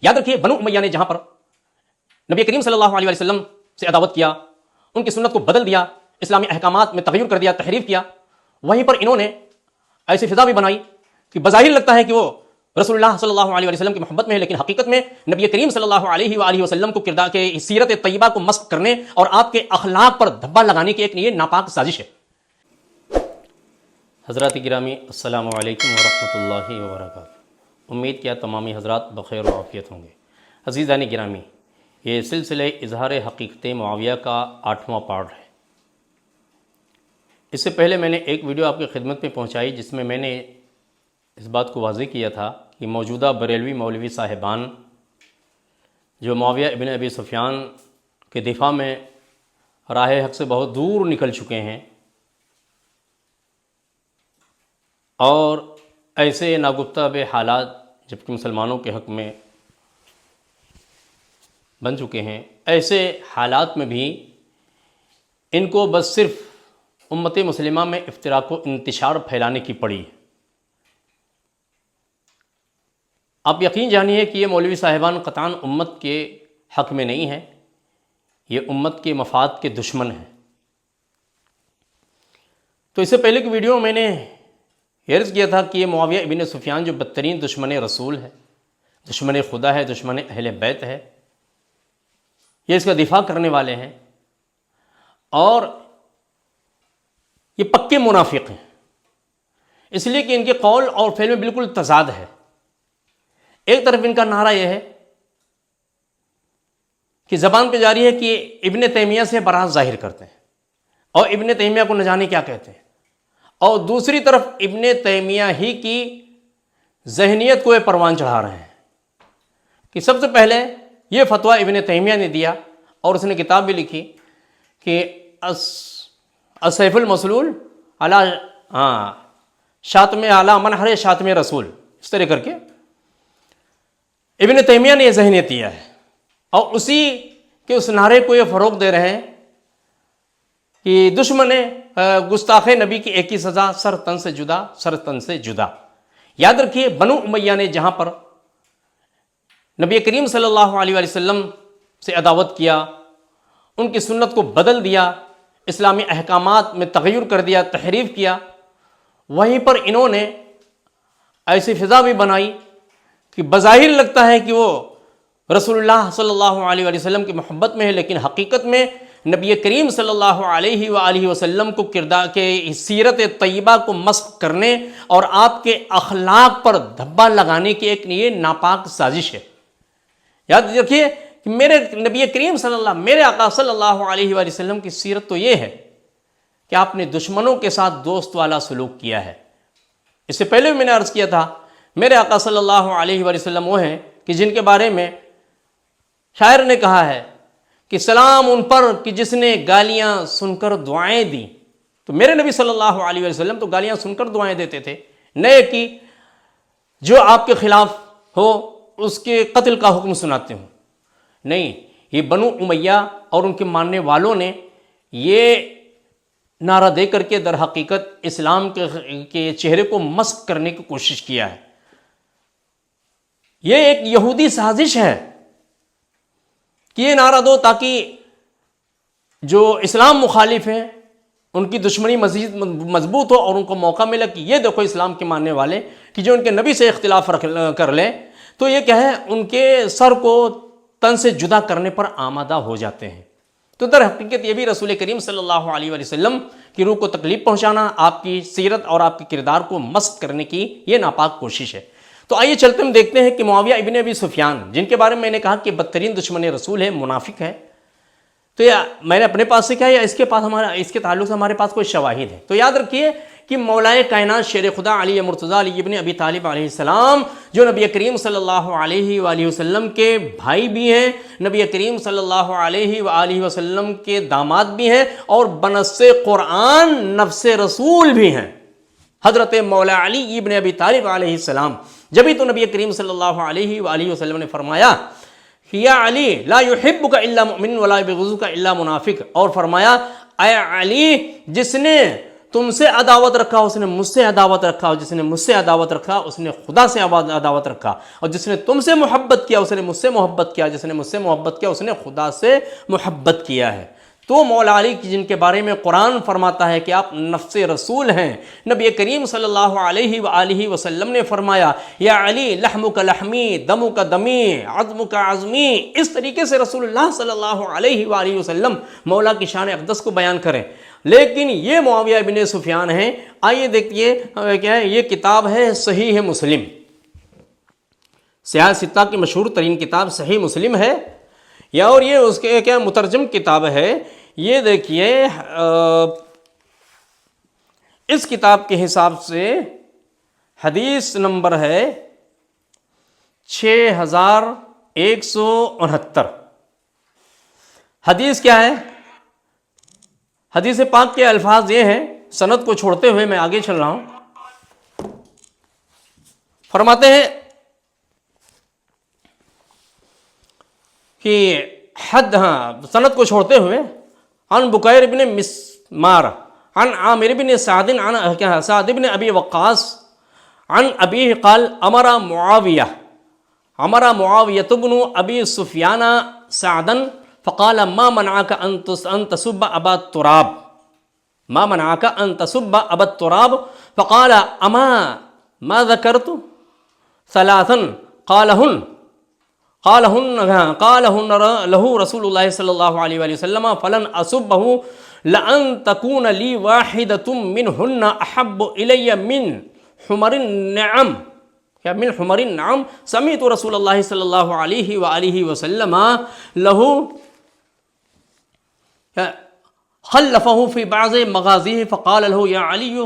یاد رکھیے بنو امیہ نے جہاں پر نبی کریم صلی اللہ علیہ وسلم سے عداوت کیا، ان کی سنت کو بدل دیا، اسلامی احکامات میں تغیر کر دیا، تحریف کیا، وہیں پر انہوں نے ایسی فضا بھی بنائی کہ بظاہر لگتا ہے کہ وہ رسول اللہ صلی اللہ علیہ وسلم کی محبت میں ہے، لیکن حقیقت میں نبی کریم صلی اللہ علیہ وآلہ وسلم کو کردار کے سیرت طیبہ کو مسخ کرنے اور آپ کے اخلاق پر دھبا لگانے کی ایک یہ ناپاک سازش ہے۔ حضرات گرامی، السلام علیکم ورحمۃ اللہ وبرکاتہ۔ امید کیا تمامی حضرات بخیر و عافیت ہوں گے۔ عزیزان گرامی، یہ سلسلہ اظہار حقیقت معاویہ کا 8واں پارٹ ہے۔ اس سے پہلے میں نے ایک ویڈیو آپ کی خدمت میں پہنچائی جس میں میں نے اس بات کو واضح کیا تھا کہ موجودہ بریلوی مولوی صاحبان جو معاویہ ابن ابی سفیان کے دفاع میں راہ حق سے بہت دور نکل چکے ہیں اور ایسے ناگفتہ بے حالات جبکہ مسلمانوں کے حق میں بن چکے ہیں، ایسے حالات میں بھی ان کو بس صرف امت مسلمہ میں افتراق و انتشار پھیلانے کی پڑی۔ آپ یقین جانیے کہ یہ مولوی صاحبان قطعاً امت کے حق میں نہیں ہیں، یہ امت کے مفاد کے دشمن ہیں۔ تو اس سے پہلے کی ویڈیو میں نے عرض کیا تھا کہ یہ معاویہ ابن سفیان جو بدترین دشمن رسول ہے، دشمن خدا ہے، دشمن اہل بیت ہے، یہ اس کا دفاع کرنے والے ہیں اور یہ پکے منافق ہیں، اس لیے کہ ان کے قول اور فعل میں بالکل تضاد ہے۔ ایک طرف ان کا نعرہ یہ ہے کہ زبان پہ جاری ہے کہ ابن تیمیہ سے براءت ظاہر کرتے ہیں اور ابن تیمیہ کو نہ جانے کیا کہتے ہیں، اور دوسری طرف ابن تیمیہ ہی کی ذہنیت کو یہ پروان چڑھا رہے ہیں کہ سب سے پہلے یہ فتویٰ ابن تیمیہ نے دیا اور اس نے کتاب بھی لکھی کہ السیف المسلول علی شاتم اعلی منحر شاتم رسول، اس طرح کر کے ابن تیمیہ نے یہ ذہنیت دیا ہے اور اسی کے اس نعرے کو یہ فروغ دے رہے ہیں کہ دشمن گستاخ نبی کی ایک ہی سزا، سر تن سے جدا، سر تن سے جدا۔ یاد رکھیے بنو امیہ نے جہاں پر نبی کریم صلی اللہ علیہ وسلم سے عداوت کیا، ان کی سنت کو بدل دیا، اسلامی احکامات میں تغیر کر دیا، تحریف کیا، وہیں پر انہوں نے ایسی فضا بھی بنائی کہ بظاہر لگتا ہے کہ وہ رسول اللہ صلی اللہ علیہ وسلم کی محبت میں ہے، لیکن حقیقت میں نبی کریم صلی اللہ علیہ وآلہ وسلم کو کردار کے سیرت طیبہ کو مسخ کرنے اور آپ کے اخلاق پر دھبا لگانے کی ایک یہ ناپاک سازش ہے۔ یاد رکھیے کہ میرے نبی کریم میرے آقا صلی اللہ علیہ وآلہ وسلم کی سیرت تو یہ ہے کہ آپ نے دشمنوں کے ساتھ دوست والا سلوک کیا ہے۔ اس سے پہلے بھی میں نے عرض کیا تھا میرے آقا صلی اللہ علیہ وآلہ وسلم وہ ہیں کہ جن کے بارے میں شاعر نے کہا ہے کہ سلام ان پر کہ جس نے گالیاں سن کر دعائیں دیں۔ تو میرے نبی صلی اللہ علیہ وسلم تو گالیاں سن کر دعائیں دیتے تھے، نئے کی جو آپ کے خلاف ہو اس کے قتل کا حکم سناتے ہوں۔ نہیں، یہ بنو امیہ اور ان کے ماننے والوں نے یہ نعرہ دے کر کے در حقیقت اسلام کے چہرے کو مسخ کرنے کی کوشش کیا ہے۔ یہ ایک یہودی سازش ہے کہ یہ نعرہ دو تاکہ جو اسلام مخالف ہیں ان کی دشمنی مزید مضبوط ہو اور ان کو موقع ملے کہ یہ دیکھو اسلام کے ماننے والے کہ جو ان کے نبی سے اختلاف کر لیں تو یہ کیا ہے ان کے سر کو تن سے جدا کرنے پر آمادہ ہو جاتے ہیں۔ تو در حقیقت یہ بھی رسول کریم صلی اللہ علیہ وسلم کی روح کو تکلیف پہنچانا، آپ کی سیرت اور آپ کے کردار کو مسخ کرنے کی یہ ناپاک کوشش ہے۔ تو آئیے چلتے ہم دیکھتے ہیں کہ معاویہ ابن ابی سفیان جن کے بارے میں میں نے کہا کہ بدترین دشمن رسول ہے، منافق ہے، تو میں نے اپنے پاس سے کیا یا اس کے تعلق سے ہمارے پاس کوئی شواہد ہے؟ تو یاد رکھیے کہ مولائے کائنات شیر خدا علی مرتضیٰ علی ابن ابی طالب علیہ السلام جو نبی کریم صلی اللہ علیہ وآلہ وسلم کے بھائی بھی ہیں، نبی کریم صلی اللہ علیہ وآلہ وسلم کے داماد بھی ہیں اور بنص قرآن نفس رسول بھی ہیں، حضرت مولا علی ابن ابی طالب علیہ السلام۔ جبھی تو نبی کریم صلی اللہ علیہ وآلہ وسلم نے فرمایا کہ یا علی لا یحبک الا مؤمن ولا یبغضک الا منافق، اور فرمایا اے علی جس نے تم سے عداوت رکھا اس نے مجھ سے عداوت رکھا، اور جس نے مجھ سے عداوت رکھا اس نے خدا سے عداوت رکھا، اور جس نے تم سے محبت کیا اس نے مجھ سے محبت کیا، جس نے مجھ سے محبت کیا اس نے خدا سے محبت کیا ہے۔ تو مولا علی جن کے بارے میں قرآن فرماتا ہے کہ آپ نفس رسول ہیں، نبی کریم صلی اللہ علیہ وآلہ وسلم نے فرمایا یا علی لحمک لحمی دمک دمی عظمک عظمی، اس طریقے سے رسول اللہ صلی اللہ علیہ وآلہ وسلم مولا کی شان اقدس کو بیان کریں۔ لیکن یہ معاویہ ابن سفیان ہیں، آئیے دیکھیے کیا ہے، یہ کتاب ہے صحیح مسلم، سیاہ ستہ کی مشہور ترین کتاب صحیح مسلم ہے، یا اور یہ اس کے کیا مترجم کتاب ہے۔ یہ دیکھیے اس کتاب کے حساب سے حدیث نمبر ہے 6169۔ حدیث کیا ہے؟ حدیث پاک کے الفاظ یہ ہیں، سند کو چھوڑتے ہوئے میں آگے چل رہا ہوں۔ فرماتے ہیں کہ سند کو چھوڑتے ہوئے عن بکیر بن مسمار عن عامر بن سعد عن سعد بن ابی وقاص عن ابیہ قال امر معاویہ بن ابی سفیان سعدا فقال ما منعك ان تسب ابا التراب ما منعك ان تسب ابا التراب فقال اما ما ذكرت ثلاثا قالهن له رسول الله صلى الله عليه وآله وسلم فلن أسبه لأن تكون لي واحدة منهن أحب إلي من حمر النعم سمعت رسول الله صلى الله عليه وآله وسلم له خلفه في بعض مغازيه فقال له علي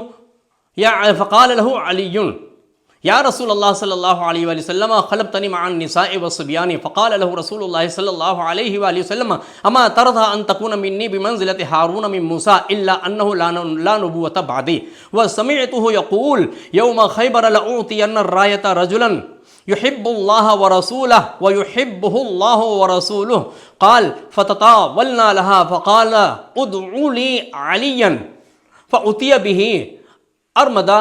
یا رسول اللہ صلی اللہ علیہ وآلہ وسلم خلبتنی مع النساء والصبیان فقال له رسول اللہ صلی اللہ علیہ وآلہ وسلم اما ترضى ان تكون منی بمنزلة هارون من موسى الا انه لا نبوة بعدی وسمعته يقول یوم خیبر لأعطین الراية رجلا يحب الله ورسوله ويحبه الله ورسوله قال فتطاولنا لها فقال ادعوا لي عليا فأتي به أرمدا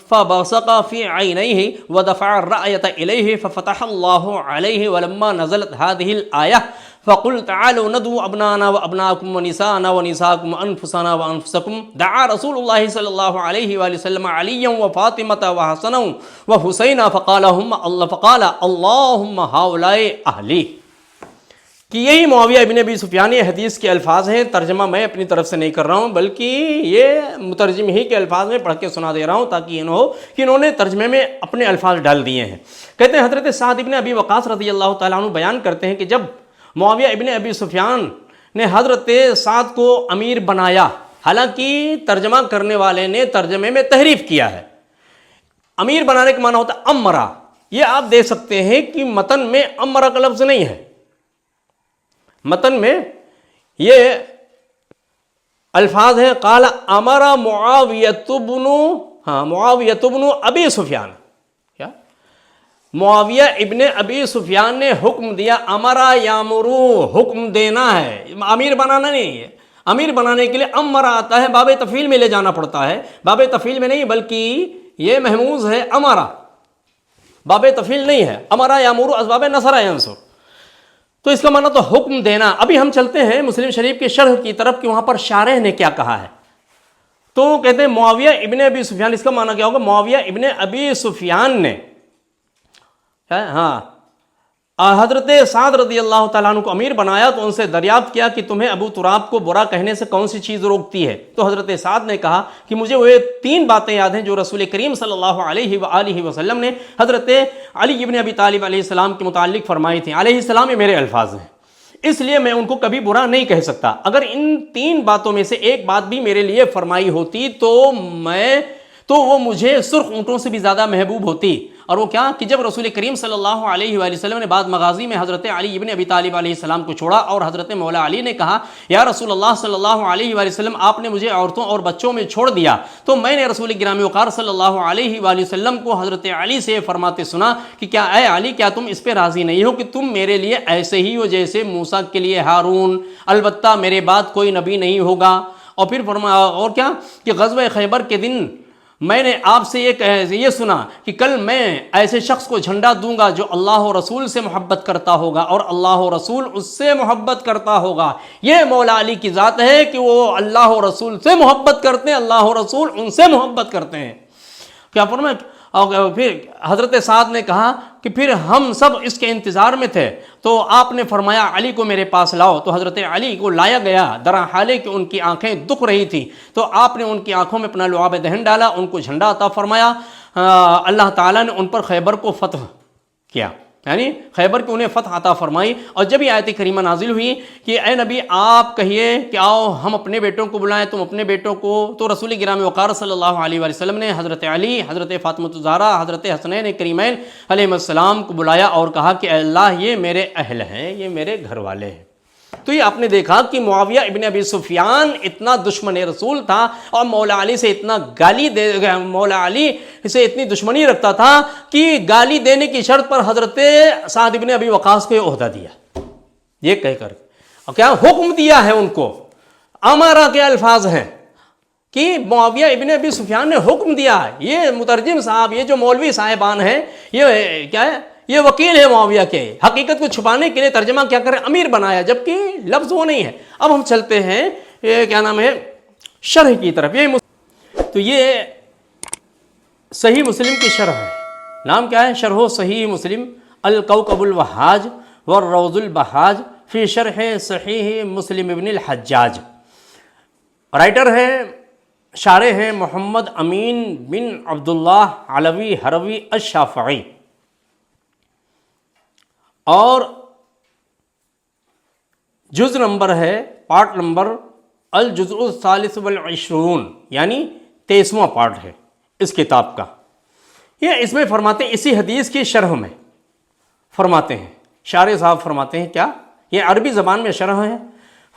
فبصق في عينيه ودفع الرأية إليه ففتح الله عليه ولما نزلت هذه الآية فقل تعالوا ندعو أبناءنا وأبناءكم ونساءنا ونساءكم وأنفسنا وأنفسكم دعا رسول الله صلى الله عليه وآله وسلم عليا وفاطمة وحسنا وحسينا فقال اللهم هؤلاء أهلي۔ کہ یہی معاویہ ابن ابی سفیان حدیث کے الفاظ ہیں، ترجمہ میں اپنی طرف سے نہیں کر رہا ہوں بلکہ یہ مترجم ہی کے الفاظ میں پڑھ کے سنا دے رہا ہوں تاکہ یہ نہ ہو کہ انہوں نے ترجمے میں اپنے الفاظ ڈال دیے ہیں۔ کہتے ہیں حضرت سعد ابن ابی وقاص رضی اللہ تعالیٰ عنہ بیان کرتے ہیں کہ جب معاویہ ابن ابی سفیان نے حضرت سعد کو امیر بنایا، حالانکہ ترجمہ کرنے والے نے ترجمے میں تحریف کیا ہے، امیر بنانے کا معنی ہوتا ہے امرا، یہ آپ دیکھ سکتے ہیں کہ متن میں امرا کا لفظ نہیں ہے، متن میں یہ الفاظ ہیں قال امر معاویۃ بن ابی سفیان، کیا معاویہ ابن ابی سفیان نے حکم دیا، امرا یامرو حکم دینا ہے، امیر بنانا نہیں ہے۔ امیر بنانے کے لیے امرا آتا ہے، باب تفعیل میں لے جانا پڑتا ہے، باب تفعیل میں نہیں بلکہ یہ محموز ہے امرا، باب تفعیل نہیں ہے، امرا یامرو اسباب نصر ینصر، تو اس کا معنی تو حکم دینا۔ ابھی ہم چلتے ہیں مسلم شریف کے شرح کی طرف کہ وہاں پر شارح نے کیا کہا ہے۔ تو کہتے ہیں معاویہ ابن ابی سفیان، اس کا معنی کیا ہوگا؟ معاویہ ابن ابی سفیان نے حضرت سعد رضی اللہ تعالیٰ عنہ کو امیر بنایا تو ان سے دریافت کیا کہ تمہیں ابو تراب کو برا کہنے سے کون سی چیز روکتی ہے؟ تو حضرت سعد نے کہا کہ مجھے وہ 3 باتیں یاد ہیں جو رسول کریم صلی اللہ علیہ وآلہ وسلم نے حضرت علی ابن ابی طالب علیہ السلام کے متعلق فرمائی تھیں۔ علیہ السلام یہ میرے الفاظ ہیں، اس لیے میں ان کو کبھی برا نہیں کہہ سکتا۔ اگر ان 3 باتوں میں سے ایک بات بھی میرے لیے فرمائی ہوتی تو وہ مجھے سرخ اونٹوں سے بھی زیادہ محبوب ہوتی۔ اور وہ کیا کہ جب رسول کریم صلی اللہ علیہ وآلہ وسلم نے بعد مغازی میں حضرت علی ابن ابی طالب علیہ السلام کو چھوڑا اور حضرت مولا علی نے کہا یا رسول اللہ صلی اللہ علیہ وآلہ وسلم آپ نے مجھے عورتوں اور بچوں میں چھوڑ دیا، تو میں نے رسول گرامی وقار صلی اللہ علیہ وآلہ وسلم کو حضرت علی سے فرماتے سنا کہ کیا اے علی، کیا تم اس پہ راضی نہیں ہو کہ تم میرے لیے ایسے ہی ہو جیسے موسیٰ کے لیے ہارون، البتہ میرے بعد کوئی نبی نہیں ہوگا اور پھر فرمایا اور کیا کہ غزوہ خیبر کے دن میں نے آپ سے یہ سنا کہ کل میں ایسے شخص کو جھنڈا دوں گا جو اللہ و رسول سے محبت کرتا ہوگا اور اللہ و رسول اس سے محبت کرتا ہوگا. یہ مولا علی کی ذات ہے کہ وہ اللہ و رسول سے محبت کرتے ہیں, اللہ و رسول ان سے محبت کرتے ہیں. کیا فرمایا. اور پھر حضرت سعد نے کہا کہ پھر ہم سب اس کے انتظار میں تھے تو آپ نے فرمایا علی کو میرے پاس لاؤ. تو حضرت علی کو لایا گیا, درا حالے کہ ان کی آنکھیں دکھ رہی تھی. تو آپ نے ان کی آنکھوں میں اپنا لعاب دہن ڈالا, ان کو جھنڈا عطا فرمایا. اللہ تعالیٰ نے ان پر خیبر کو فتح کیا, یعنی خیبر کی انہیں فتح عطا فرمائی. اور جب یہ آیت کریمہ نازل ہوئی کہ اے نبی آپ کہیے کہ آؤ ہم اپنے بیٹوں کو بلائیں, تم اپنے بیٹوں کو, تو رسول گرامی وقار صلی اللہ علیہ وآلہ وسلم نے حضرت علی, حضرت فاطمہ الزہرا, حضرت حسنین کریمین علیہ السلام کو بلایا اور کہا کہ اے اللہ یہ میرے اہل ہیں, یہ میرے گھر والے ہیں. تو یہ آپ نے دیکھا کہ معاویہ ابن ابی سفیان اتنا دشمن رسول تھا اور مولا علی سے اتنا مولا علی سے اتنی دشمنی رکھتا تھا کہ گالی دینے کی شرط پر حضرت سعد ابن ابی وقاص کو یہ عہدہ دیا, یہ کہہ کر اور کیا حکم دیا ہے ان کو. امارا کے الفاظ ہیں کہ معاویہ ابن ابی سفیان نے حکم دیا ہے. یہ مترجم صاحب, یہ جو مولوی صاحبان ہیں, یہ کیا ہے, یہ وکیل ہے معاویہ کے. حقیقت کو چھپانے کے لیے ترجمہ کیا کریں, امیر بنایا, جبکہ لفظ وہ نہیں ہے. اب ہم چلتے ہیں یہ کیا نام ہے شرح کی طرف. تو یہ صحیح مسلم کی شرح ہے. نام کیا ہے؟ شرح صحیح مسلم الکوکب الوہاج والروض البہاج فی شرح صحیح مسلم ابن الحجاج. رائٹر ہے, شارح ہے محمد امین بن عبداللہ علوی ہروی الشافعی. اور جز نمبر ہے, پارٹ نمبر الجزء الثالث والعشرون, یعنی 23واں پارٹ ہے اس کتاب کا. یہ اس میں فرماتے ہیں, اسی حدیث کی شرح میں فرماتے ہیں, شارح صاحب فرماتے ہیں کیا, یہ عربی زبان میں شرح ہے.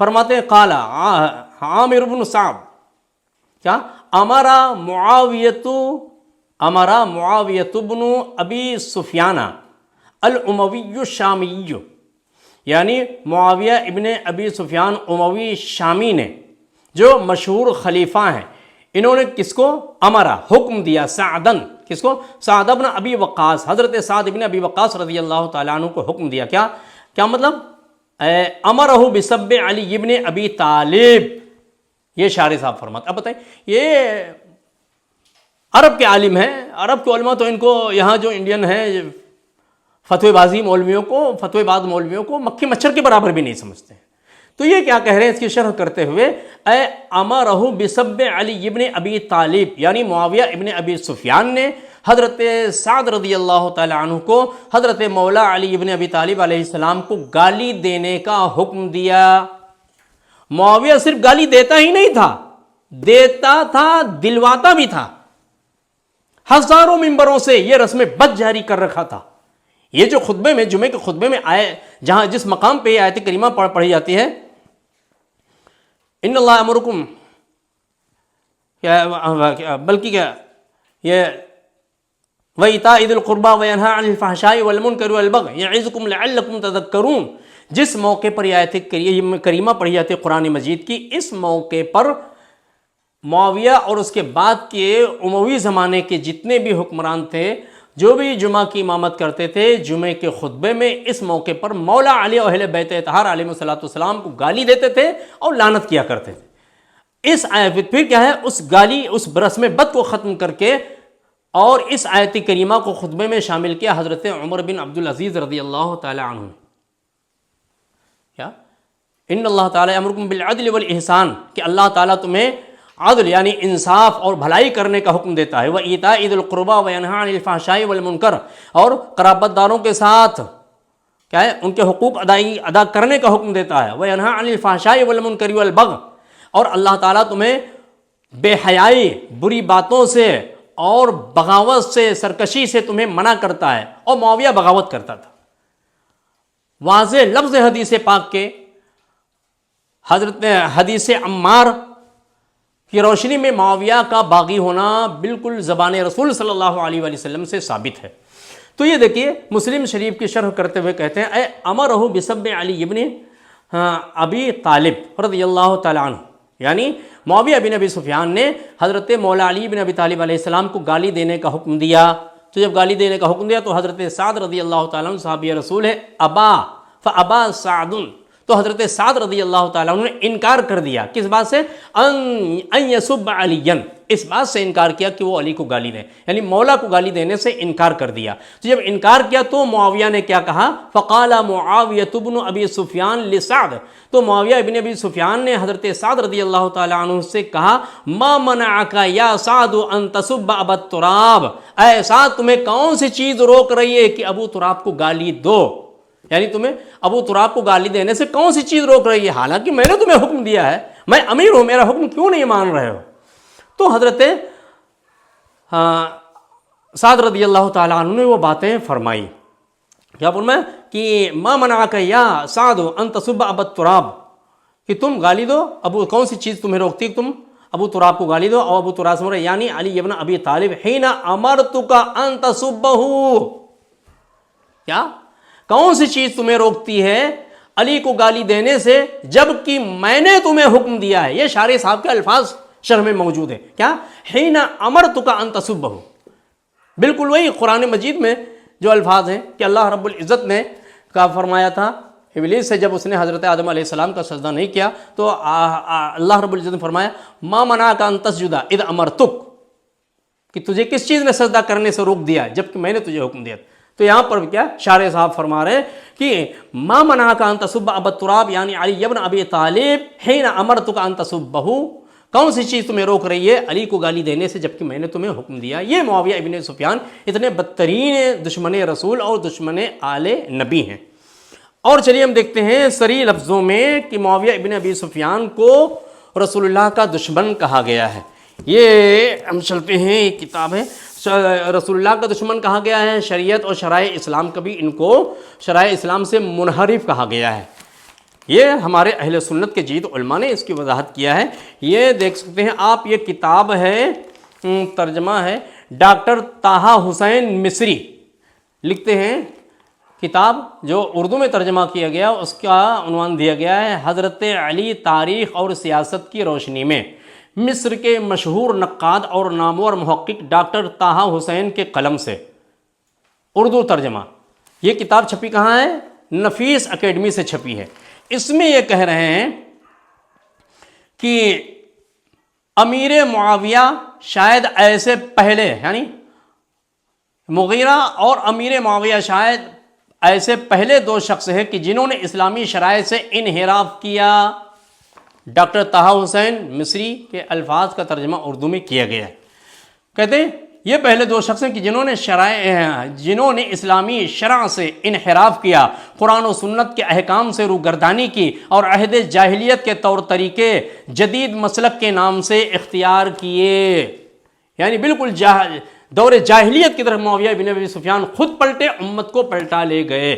فرماتے ہیں قال عامر بن صعب کیا امارا معاویۃ بن ابی سفیان الاموی الشامی, یعنی معاویہ ابن ابی سفیان اموی شامی نے, جو مشہور خلیفہ ہیں, انہوں نے کس کو امرا حکم دیا, سعدن, کس کو, سعد ابن ابی وقاص, حضرت سعد ابن ابی وقاص رضی اللہ تعالیٰ عنہ کو حکم دیا. کیا مطلب, امرہ بسب علی ابن ابی طالب. یہ شارح صاحب فرماتے. اب بتائیں, یہ عرب کے عالم ہیں, عرب کے علماء تو ان کو یہاں جو انڈین ہیں فتوی بازی مولویوں کو, فتوی باز مولویوں کو مکھی مچھر کے برابر بھی نہیں سمجھتے ہیں. تو یہ کیا کہہ رہے ہیں اس کی شرح کرتے ہوئے, اے امرہ بسب علی ابن ابی طالب, یعنی معاویہ ابن ابی سفیان نے حضرت سعد رضی اللہ تعالیٰ عنہ کو حضرت مولا علی ابن ابی طالب علیہ السلام کو گالی دینے کا حکم دیا. معاویہ صرف گالی دیتا ہی نہیں تھا, دیتا تھا, دلواتا بھی تھا. ہزاروں ممبروں سے یہ رسم بد جاری کر رکھا تھا. یہ جو خطبے میں, جمعے کے خطبے میں آئے, جہاں جس مقام پہ یہ آیت کریمہ پڑھی جاتی ہے, ان اللہ امرکم, بلکہ کیا یہ وَإِيتَاءِ ذِي الْقُرْبَى وَيَنْهَىٰ عَنِ الْفَحْشَاءِ وَالْمُنكَرِ وَالْبَغْيِ يَعِظُكُمْ لَعَلَّكُمْ تَذَكَّرُونَ. جس موقع پر یہ آیت کریمہ پڑھی جاتی ہے قرآن مجید کی, اس موقع پر معاویہ اور اس کے بعد کے اموی زمانے کے جتنے بھی حکمران تھے, جو بھی جمعہ کی امامت کرتے تھے, جمعے کے خطبے میں اس موقع پر مولا علی اور اہل بیت اطہار علیہ السلام کو گالی دیتے تھے اور لعنت کیا کرتے تھے. اس آیت پھر کیا ہے, اس گالی, اس رسم بد کو ختم کر کے اور اس آیت کریمہ کو خطبے میں شامل کیا حضرت عمر بن عبدالعزیز رضی اللہ تعالی عنہ. کیا, ان اللہ تعالیٰ امرکم بالعدل والاحسان, کہ اللہ تعالیٰ تمہیں عدل یعنی انصاف اور بھلائی کرنے کا حکم دیتا ہے. وَإِيتَاءِ ذِي الْقُرْبَى وَيَنْهَىٰ عَنِ الْفَحْشَاءِ وَالْمُنكَرِ, اور قرابت داروں کے ساتھ کیا ہے, ان کے حقوق ادا کرنے کا حکم دیتا ہے. وَيَنْهَىٰ عَنِ الْفَحْشَاءِ وَالْمُنكَرِ وَالْبَغْيِ, اور اللہ تعالیٰ تمہیں بے حیائی, بری باتوں سے اور بغاوت سے, سرکشی سے تمہیں منع کرتا ہے. اور معاویہ بغاوت کرتا تھا. واضح لفظ حدیث پاک کے, حضرت حدیث عمار کی روشنی میں معاویہ کا باغی ہونا بالکل زبان رسول صلی اللہ علیہ وآلہ وسلم سے ثابت ہے. تو یہ دیکھیے مسلم شریف کی شرح کرتے ہوئے کہتے ہیں, اے امرہ بسب علی ابن ابی طالب رضی اللہ تعالیٰ عنہ, یعنی معاویہ بن ابی سفیان نے حضرت مولا علی بن ابی طالب علیہ السلام کو گالی دینے کا حکم دیا. تو جب گالی دینے کا حکم دیا تو حضرت سعد رضی اللہ تعالیٰ عنہ صحابی رسول ہے، ابا فابا سعد، تو حضرت سعد رضی اللہ تعالیٰ عنہ نے انکار کر دیا. کس بات سے؟ ان یسب علیًا، اس بات سے انکار کیا کہ وہ علی کو گالی دیں، یعنی مولا کو گالی دینے سے انکار کر دیا. تو جب انکار کیا تو معاویہ نے کیا کہا؟ فقال معاویہ بن ابی سفیان لسعد، تو معاویہ ابن ابی سفیان نے حضرت سعد رضی اللہ تعالیٰ عنہ سے کہا ما منعک یا سعد ان تسب ابا تراب، اے سعد تمہیں کون سی چیز روک رہی ہے کہ ابو تراب کو گالی دو؟ یعنی تمہیں ابو تراب کو گالی دینے سے کون سی چیز روک رہی ہے؟ حالانکہ میں نے تمہیں حکم دیا ہے، میں امیر ہوں، میرا حکم کیوں نہیں مان رہے ہو؟ تو حضرت سعد رضی اللہ تعالیٰ عنہ نے وہ باتیں فرمائی. کیا فرمایا؟ کہ ما منعک یا سعد ان تسب ابا تراب، کہ تم گالی دو ابو، کون سی چیز تمہیں روکتی تم ابو تراب کو گالی دو؟ اور ابو تراب سے یعنی علی ابن ابی طالب حین امرتک ان تسبہ، کیا کون سی چیز تمہیں روکتی ہے علی کو گالی دینے سے جب کہ میں نے تمہیں حکم دیا ہے؟ یہ شارح صاحب کے الفاظ شرح میں موجود ہے. کیا؟ حین امرتک ان تسبہ، بالکل وہی قرآن مجید میں جو الفاظ ہیں کہ اللہ رب العزت نے کا فرمایا تھا ابلیس سے، جب اس نے حضرت آدم علیہ السلام کا سجدہ نہیں کیا تو اللہ رب العزت نے فرمایا ما منعک ان تسجد اذ امرتک، کہ تجھے کس چیز نے سجدہ کرنے سے روک دیا جبکہ میں نے تجھے حکم دیا. تو یہاں پر کیا شارح صاحب فرما رہے ہیں کہ ما منعک ان تسب ابا تراب یعنی علی ابن ابی طالب حین امرتک ان تسبہ، کون سی چیز تمہیں روک رہی ہے علی کو گالی دینے سے جبکہ میں نے تمہیں حکم دیا؟ یہ معاویہ ابن سفیان اتنے بدترین دشمن رسول اور دشمن آل نبی ہیں. اور چلیے ہم دیکھتے ہیں صریح لفظوں میں کہ معاویہ ابن ابی سفیان کو رسول اللہ کا دشمن کہا گیا ہے. یہ ہم چلتے ہیں، ایک کتاب ہے رسول اللہ کا دشمن کہا گیا ہے. شریعت اور شرائع اسلام کا بھی ان کو شرائع اسلام سے منحرف کہا گیا ہے. یہ ہمارے اہل سنت کے جید علماء نے اس کی وضاحت کیا ہے. یہ دیکھ سکتے ہیں آپ، یہ کتاب ہے، ترجمہ ہے ڈاکٹر طٰہٰ حسین مصری لکھتے ہیں. کتاب جو اردو میں ترجمہ کیا گیا اس کا عنوان دیا گیا ہے حضرت علی تاریخ اور سیاست کی روشنی میں. مصر کے مشہور نقاد اور نامور محقق ڈاکٹر طٰہٰ حسین کے قلم سے اردو ترجمہ. یہ کتاب چھپی کہاں ہے؟ نفیس اکیڈمی سے چھپی ہے. اس میں یہ کہہ رہے ہیں کہ امیر معاویہ شاید ایسے پہلے، یعنی مغیرہ اور امیر معاویہ شاید ایسے پہلے دو شخص ہیں کہ جنہوں نے اسلامی شرائع سے انحراف کیا. ڈاکٹر طٰہٰ حسین مصری کے الفاظ کا ترجمہ اردو میں کیا گیا ہے. کہتے ہیں یہ پہلے دو شخص ہیں کہ جنہوں نے اسلامی شرع سے انحراف کیا، قرآن و سنت کے احکام سے روگردانی کی اور عہد جاہلیت کے طور طریقے جدید مسلک کے نام سے اختیار کیے. یعنی بالکل دور جاہلیت کی طرف معاویہ ابن ابی سفیان خود پلٹے، امت کو پلٹا لے گئے.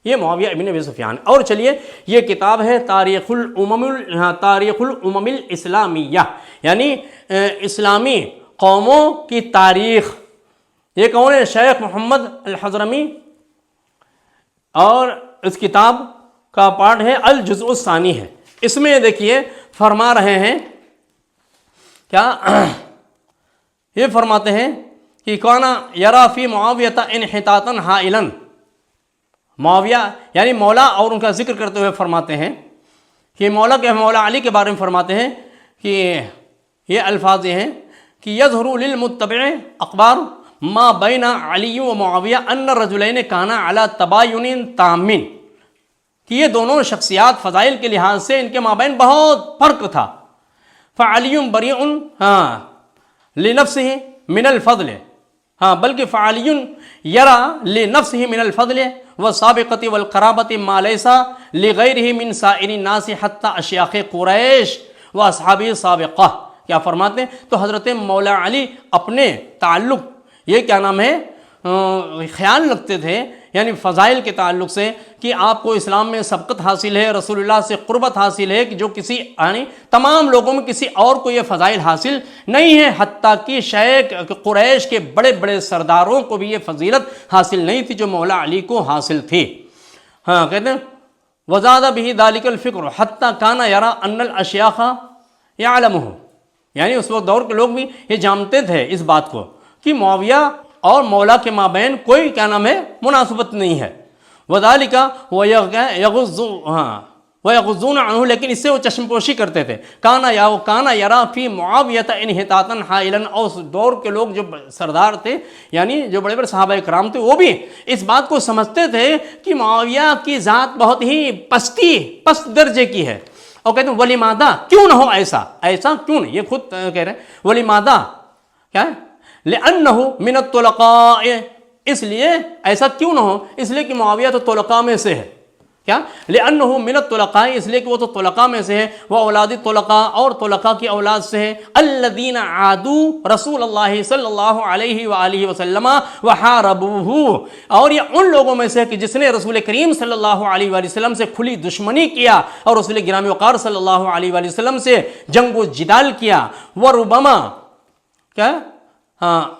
یہ معاویہ ابن ابی سفیان. اور چلیے یہ کتاب ہے تاریخ الامم الاسلامیہ، یعنی اسلامی قوموں کی تاریخ. یہ کون ہے؟ شیخ محمد الحضرمی. اور اس کتاب کا پارٹ ہے الجزء الثانی ہے. اس میں دیکھیے فرما رہے ہیں کیا، یہ فرماتے ہیں کہ کانا یرا فی معاویہ انحطاطا ہائلا. معاویہ یعنی مولا اور ان کا ذکر کرتے ہوئے فرماتے ہیں کہ مولا علی کے بارے میں فرماتے ہیں کہ یہ الفاظ یہ ہیں کہ یظہر للمتبع اخبار ما بین علی و معاویہ ان الرجلین کانا علی تباین تام، کہ یہ دونوں شخصیات فضائل کے لحاظ سے ان کے مابین بہت فرق تھا. فعلی بریء لنفسہ من الفضل، بلکہ فعلی یرا لنفسہ من الفضل والسابقۃ والقرابۃ ما لیس لغیرہ من سائر الناس حتی اشیاخ قریش واصحاب سابقہ. کیا فرماتے ہیں؟ تو حضرت مولا علی اپنے تعلق یہ کیا نام ہے خیال رکھتے تھے، یعنی فضائل کے تعلق سے کہ آپ کو اسلام میں سبقت حاصل ہے، رسول اللہ سے قربت حاصل ہے، کہ جو کسی یعنی تمام لوگوں میں کسی اور کو یہ فضائل حاصل نہیں ہے. حتیٰ کہ شیخ قریش کے بڑے بڑے سرداروں کو بھی یہ فضیلت حاصل نہیں تھی جو مولا علی کو حاصل تھی. کہتے ہیں وزاد به ذلك الفکر حتیٰ کان یرا ان الاشیاخ، یعلمہ، یعنی اس وقت دور کے لوگ بھی یہ جانتے تھے اس بات کو کہ معاویہ اور مولا کے مابین کوئی کیا نام ہے مناسبت نہیں ہے. وذالک ویغضون عنہ، لیکن اس سے وہ چشم پوشی کرتے تھے. کانا یرا فی معاویۃ انحطاطا حائلا، اور اس دور کے لوگ جو سردار تھے یعنی جو بڑے بڑے صحابہ کرام تھے وہ بھی اس بات کو سمجھتے تھے کہ معاویہ کی ذات بہت ہی پست درجے کی ہے. اور کہتے ہیں ولماذا، کیوں نہ ہو ایسا کیوں نہیں، یہ خود کہہ رہے ہیں ولماذا کیا ہے، لأنہ من الطلقاء، اس لیے ایسا کیوں نہ ہو، اس لیے کہ معاویہ تو طلقاء میں سے ہے. کیا؟ لأنہ من الطلقاء، اس لیے کہ وہ تو طلقاء میں سے ہے، وہ اولاد الطلقاء، اور طلقاء کی اولاد سے ہے، الذین عادوا رسول اللہ صلی اللہ علیہ وآلہ وسلم وحاربوہ، اور یہ ان لوگوں میں سے ہے کہ جس نے رسول کریم صلی اللہ علیہ وآلہ وسلم سے کھلی دشمنی کیا اور رسول گرامی وقار صلی اللہ علیہ وآلہ وسلم سے جنگ و جدال کیا. وربما کیا،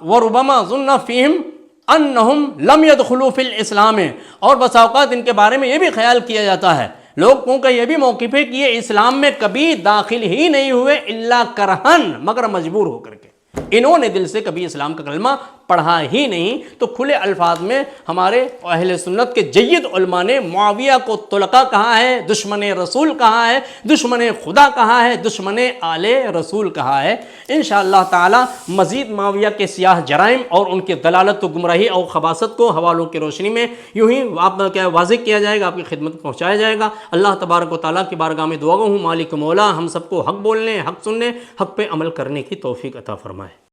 وربما ظن فیہم انہم لم يدخلوا فی الاسلام، اور بس اوقات ان کے بارے میں یہ بھی خیال کیا جاتا ہے لوگوں کا یہ بھی موقف ہے کہ یہ اسلام میں کبھی داخل ہی نہیں ہوئے الا کرہن، مگر مجبور ہو کر کے، انہوں نے دل سے کبھی اسلام کا کلمہ پڑھا ہی نہیں. تو کھلے الفاظ میں ہمارے اہل سنت کے جید علماء نے معاویہ کو طلقاء کہا ہے، دشمن رسول کہا ہے، دشمن خدا کہا ہے، دشمن آل رسول کہا ہے. انشاءاللہ تعالی مزید معاویہ کے سیاہ جرائم اور ان کے دلالت و گمراہی اور خباثت کو حوالوں کی روشنی میں یوں ہی آپ کیا واضح کیا جائے گا، آپ کی خدمت میں پہنچایا جائے گا. اللہ تبارک و تعالیٰ کی بارگاہ میں دعا ہوں مالک مولا ہم سب کو حق بولنے، حق سننے، حق پہ عمل کرنے کی توفیق عطا فرمائے.